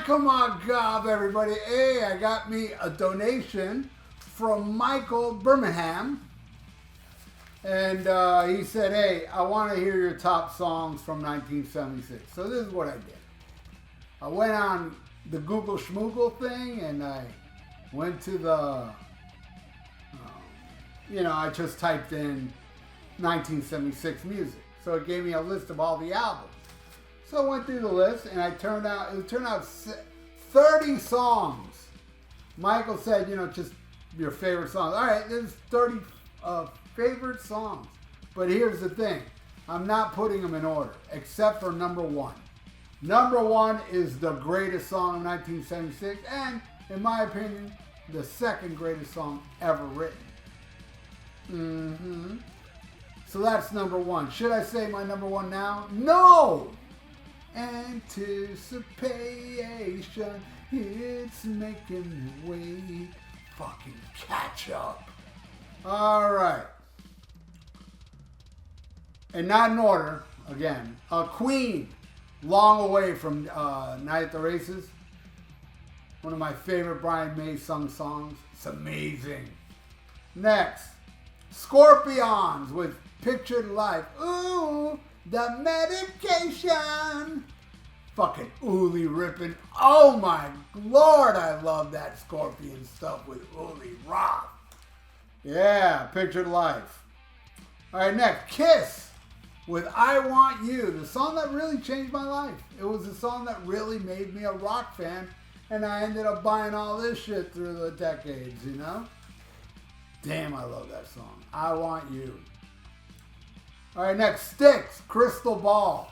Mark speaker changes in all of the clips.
Speaker 1: come on, gob, everybody. Hey, I got me a donation from Michael Bermingham. And he said, hey, I want to hear your top songs from 1976. So this is what I did. I went on the Google Schmoogle thing and I went to the, I just typed in 1976 music. So it gave me a list of all the albums. So I went through the list and it turned out 30 songs. Michael said, just your favorite songs. All right, there's 30 favorite songs. But here's the thing. I'm not putting them in order, except for number one. Number one is the greatest song of 1976, and in my opinion, the second greatest song ever written. So that's number one. Should I say my number one now? No! Anticipation, it's making me way. Fucking catch up. All right. And not in order, again. Queen, Long Away from Night at the Races. One of my favorite Brian May sung songs. It's amazing. Next, Scorpions with Pictured Life. Ooh, the medication. Fucking Uli ripping. Oh my Lord, I love that Scorpion stuff with Uli rock. Yeah, Pictured Life. All right, next, Kiss with I Want You, the song that really changed my life. It was a song that really made me a rock fan, and I ended up buying all this shit through the decades, Damn, I love that song. I Want You. All right, next, Styx, Crystal Ball.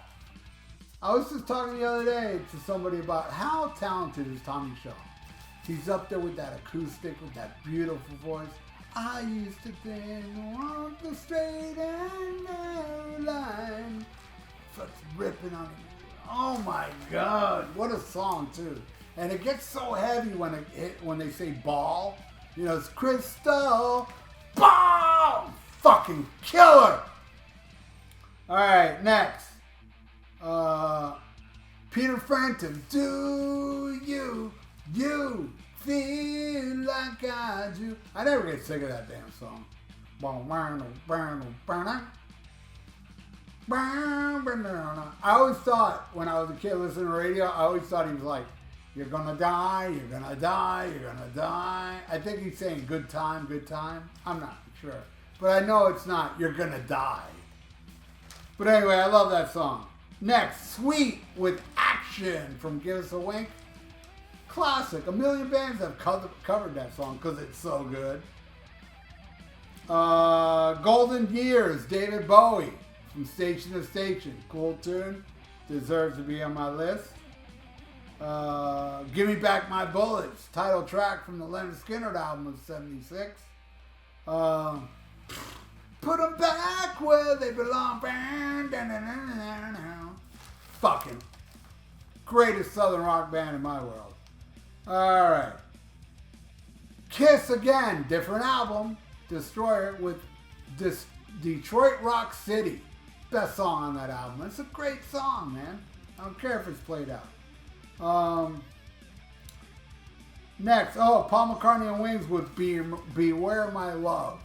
Speaker 1: I was just talking the other day to somebody about how talented is Tommy Shaw. He's up there with that acoustic, with that beautiful voice. I used to think, walk the straight and narrow line. Such ripping on it. Oh my God, what a song too. And it gets so heavy when they say ball. It's Crystal Ball. Fucking killer. All right, next. Peter Frampton, do you feel like I do? I never get sick of that damn song. I always thought when I was a kid listening to radio, I always thought he was like, you're gonna die, you're gonna die, you're gonna die. I think he's saying good time, good time. I'm not sure. But I know it's not, you're gonna die. But anyway, I love that song. Next, Sweet with Action from Give Us a Wink. Classic. A million bands have covered that song because it's so good. Golden Years, David Bowie from Station to Station. Cool tune. Deserves to be on my list. Give Me Back My Bullets, title track from the Leonard Skinner album of '76. Put them back where they belong. Fucking greatest Southern rock band in my world. All right. Kiss again, different album. Destroyer with Detroit Rock City. Best song on that album. It's a great song, man. I don't care if it's played out. Next, Paul McCartney and Wings with Beware My Love.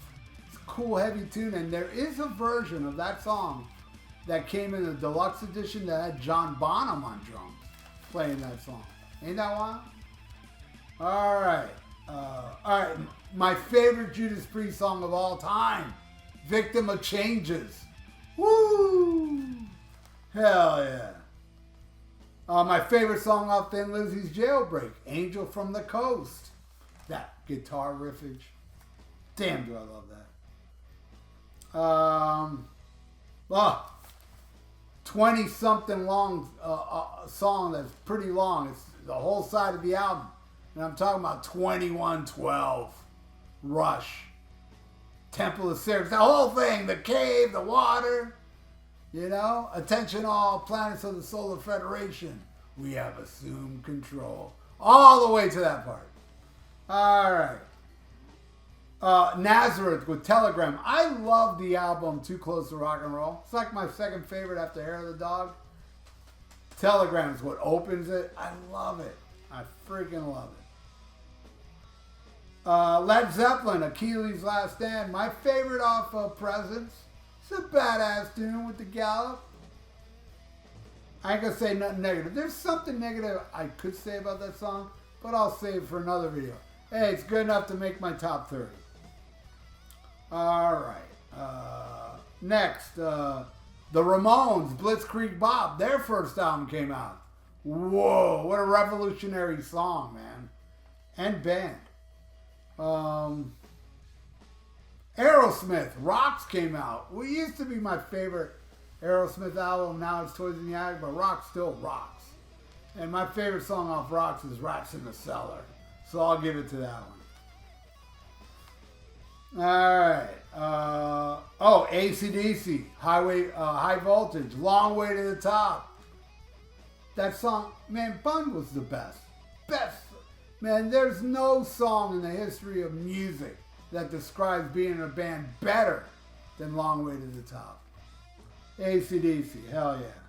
Speaker 1: It's a cool, heavy tune, and there is a version of that song that came in the deluxe edition that had John Bonham on drums playing that song. Ain't that wild? All right. My favorite Judas Priest song of all time, Victim of Changes. Woo! Hell yeah. My favorite song off Thin Lizzy's Jailbreak, Angel from the Coast. That guitar riffage. Damn, do I love that. 20-something long song that's pretty long. It's the whole side of the album. And I'm talking about 2112, Rush, Temple of Sirius, the whole thing, the cave, the water, attention all planets of the Solar Federation. We have assumed control. All the way to that part. All right. Nazareth with Telegram. I love the album Too Close to Rock and Roll. It's like my second favorite after Hair of the Dog. Telegram is what opens it. I love it. I freaking love it. Led Zeppelin, Achilles' Last Stand. My favorite off of Presence. It's a badass tune with the gallop. I ain't gonna say nothing negative. There's something negative I could say about that song, but I'll save it for another video. Hey, it's good enough to make my top 30. Alright. Next, the Ramones, Blitzkrieg Bob. Their first album came out. Whoa, what a revolutionary song, man. And band. Aerosmith, Rocks came out. What used to be my favorite Aerosmith album, now it's Toys in the Attic, but Rocks still rocks. And my favorite song off Rocks is Rats in the Cellar. So I'll give it to that one. Alright. AC/DC, High Voltage, Long Way to the Top. That song, man, Bun was the best. Best. Man, there's no song in the history of music that describes being in a band better than Long Way to the Top. AC/DC, hell yeah.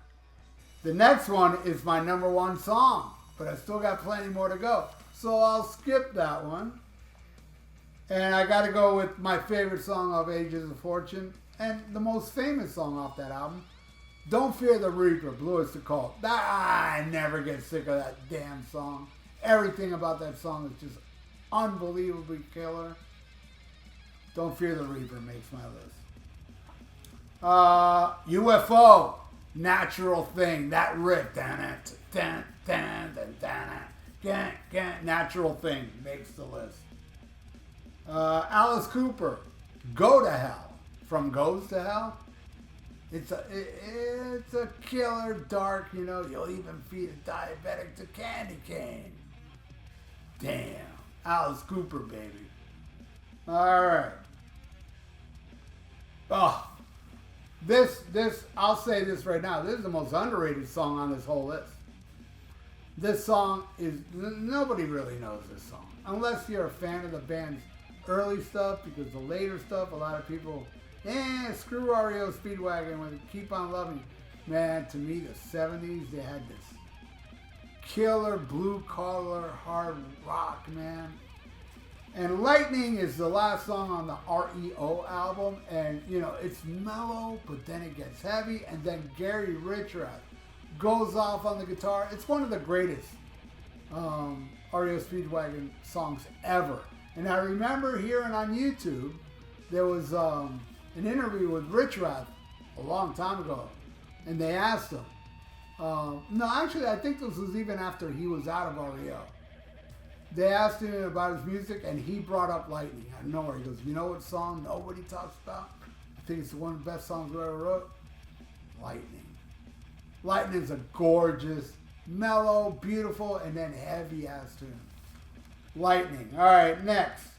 Speaker 1: The next one is my number one song, but I still got plenty more to go. So I'll skip that one. And I got to go with my favorite song of Ages of Fortune and the most famous song off that album, Don't Fear the Reaper, Blue is the Cult. I never get sick of that damn song. Everything about that song is just unbelievably killer. Don't Fear the Reaper makes my list. UFO, Natural Thing, that riff. Natural Thing makes the list. Alice Cooper, Go to Hell, from Goes to Hell. It's a killer, dark, you know, you'll even feed a diabetic to candy cane. Damn, Alice Cooper, baby. Alright. Oh, this, I'll say this right now, this is the most underrated song on this whole list. This song is, nobody really knows this song, unless you're a fan of the band's early stuff, because the later stuff, a lot of people, screw REO Speedwagon with Keep On Loving You. Man, to me, the 70s, they had this killer blue collar hard rock, man. And Lightning is the last song on the REO album, and you know, it's mellow, but then it gets heavy, and then Gary Richrath goes off on the guitar. It's one of the greatest REO Speedwagon songs ever. And I remember hearing on YouTube, there was an interview with Richrath a long time ago, and they asked him, no, actually, I think this was even after he was out of REO. They asked him about his music, and he brought up Lightning out of nowhere. He goes, you know what song nobody talks about? I think it's one of the best songs we ever wrote. Lightning. Lightning's a gorgeous, mellow, beautiful, and then heavy-ass tune. Lightning. All right, next.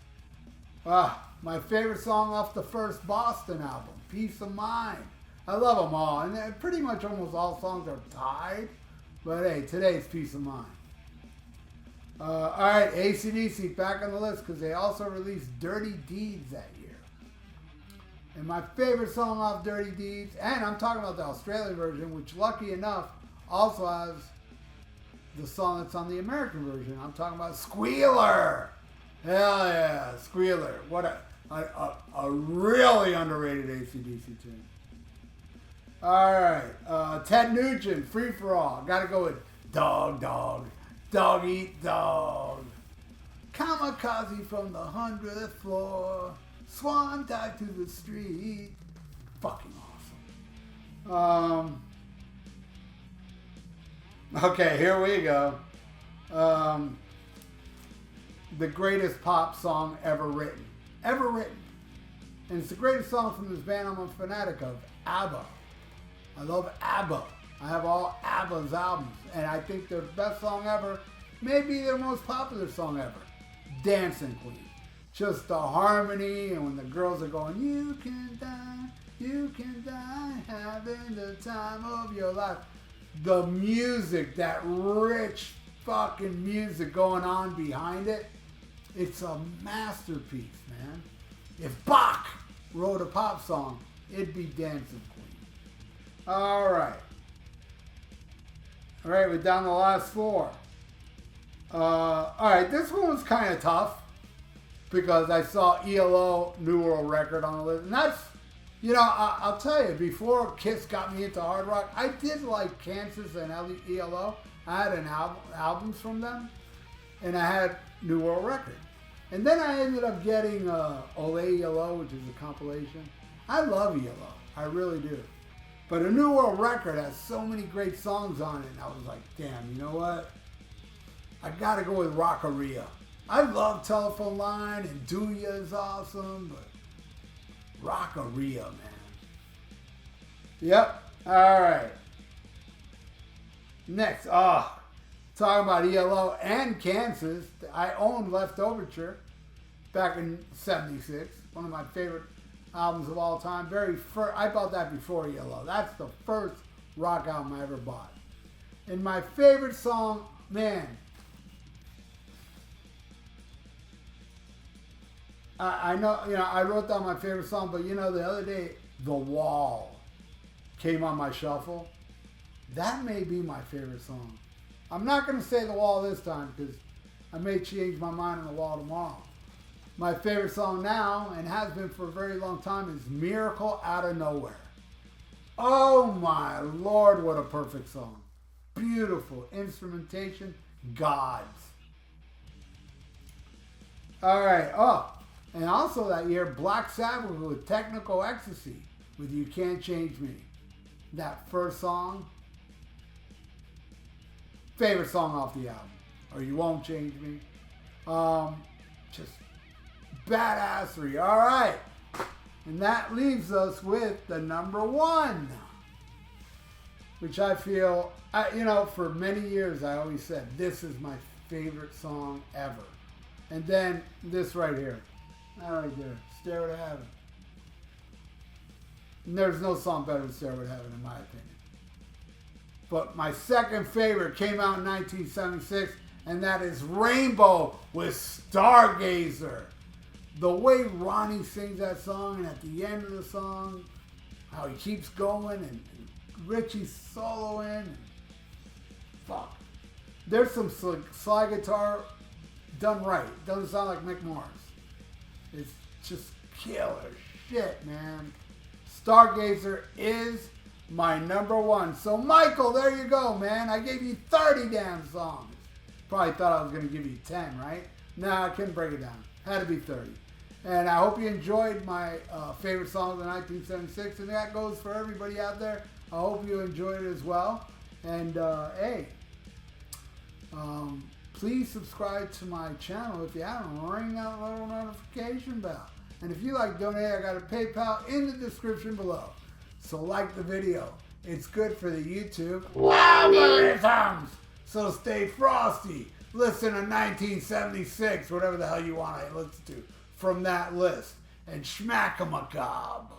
Speaker 1: My favorite song off the first Boston album, Peace of Mind. I love them all, and pretty much almost all songs are tied, but hey, today's Peace of Mind. All right, AC/DC back on the list because they also released Dirty Deeds that year. And my favorite song off Dirty Deeds, and I'm talking about the Australian version, which lucky enough also has the song that's on the American version. I'm talking about Squealer. Hell yeah, Squealer. What a really underrated AC/DC tune. All right, Ted Nugent, Free For All. Got to go with Dog, Dog, Dog Eat Dog. Kamikaze from the 100th floor. Swan dive to the street. Fucking awesome. Okay, here we go. The greatest pop song ever written. Ever written. And it's the greatest song from this band I'm a fanatic of, ABBA. I love ABBA. I have all ABBA's albums. And I think their best song ever, maybe their most popular song ever, Dancing Queen. Just the harmony, and when the girls are going, you can die, having the time of your life. The music, that rich fucking music going on behind it, it's a masterpiece, man. If Bach wrote a pop song, it'd be Dancing Queen. All right, we're down to the last four. Alright, this one was kind of tough because I saw ELO New World Record on the list. And that's, you know, I'll tell you, before Kiss got me into hard rock, I did like Kansas and ELO. I had albums from them, and I had New World Record. And then I ended up getting Ole ELO, which is a compilation. I love ELO. I really do. But a New World Record has so many great songs on it, and I was like, damn, you know what? I gotta go with Rockaria. I love Telephone Line, and Do Ya is awesome, but Rockaria, man. Yep. All right. Next, talking about ELO and Kansas. I owned Leftoverture back in '76. One of my favorite albums of all time. I bought that before ELO. That's the first rock album I ever bought. And my favorite song, man. I know, you know, I wrote down my favorite song, but you know, the other day, The Wall came on my shuffle. That may be my favorite song. I'm not going to say The Wall this time because I may change my mind on The Wall tomorrow. My favorite song now, and has been for a very long time, is Miracle Out of Nowhere. Oh my Lord, what a perfect song. Beautiful instrumentation, gods. All right, and also that year, Black Sabbath with Technical Ecstasy with You Can't Change Me. That first song, favorite song off the album, or You Won't Change Me. Just badassery. All right. And that leaves us with the number one, which I feel, you know, for many years I always said, this is my favorite song ever. And then this right here. That right there. Stairway to Heaven. And there's no song better than Stairway to Heaven in my opinion. But my second favorite came out in 1976, and that is Rainbow with Stargazer. The way Ronnie sings that song, and at the end of the song, how he keeps going, and Richie's soloing. And fuck. There's some slide guitar done right. Doesn't sound like Mick Morris. It's just killer shit, man. Stargazer is my number one. So, Michael, there you go, man. I gave you 30 damn songs. Probably thought I was going to give you 10, right? Nah, I couldn't break it down. Had to be 30. And I hope you enjoyed my favorite songs of 1976. And that goes for everybody out there. I hope you enjoyed it as well. And, hey, please subscribe to my channel if you haven't. Ring that little notification bell. And if you like donate, I got a PayPal in the description below. So like the video. It's good for the YouTube algorithms. So stay frosty. Listen to 1976, whatever the hell you want to listen to from that list. And schmack 'em a cob.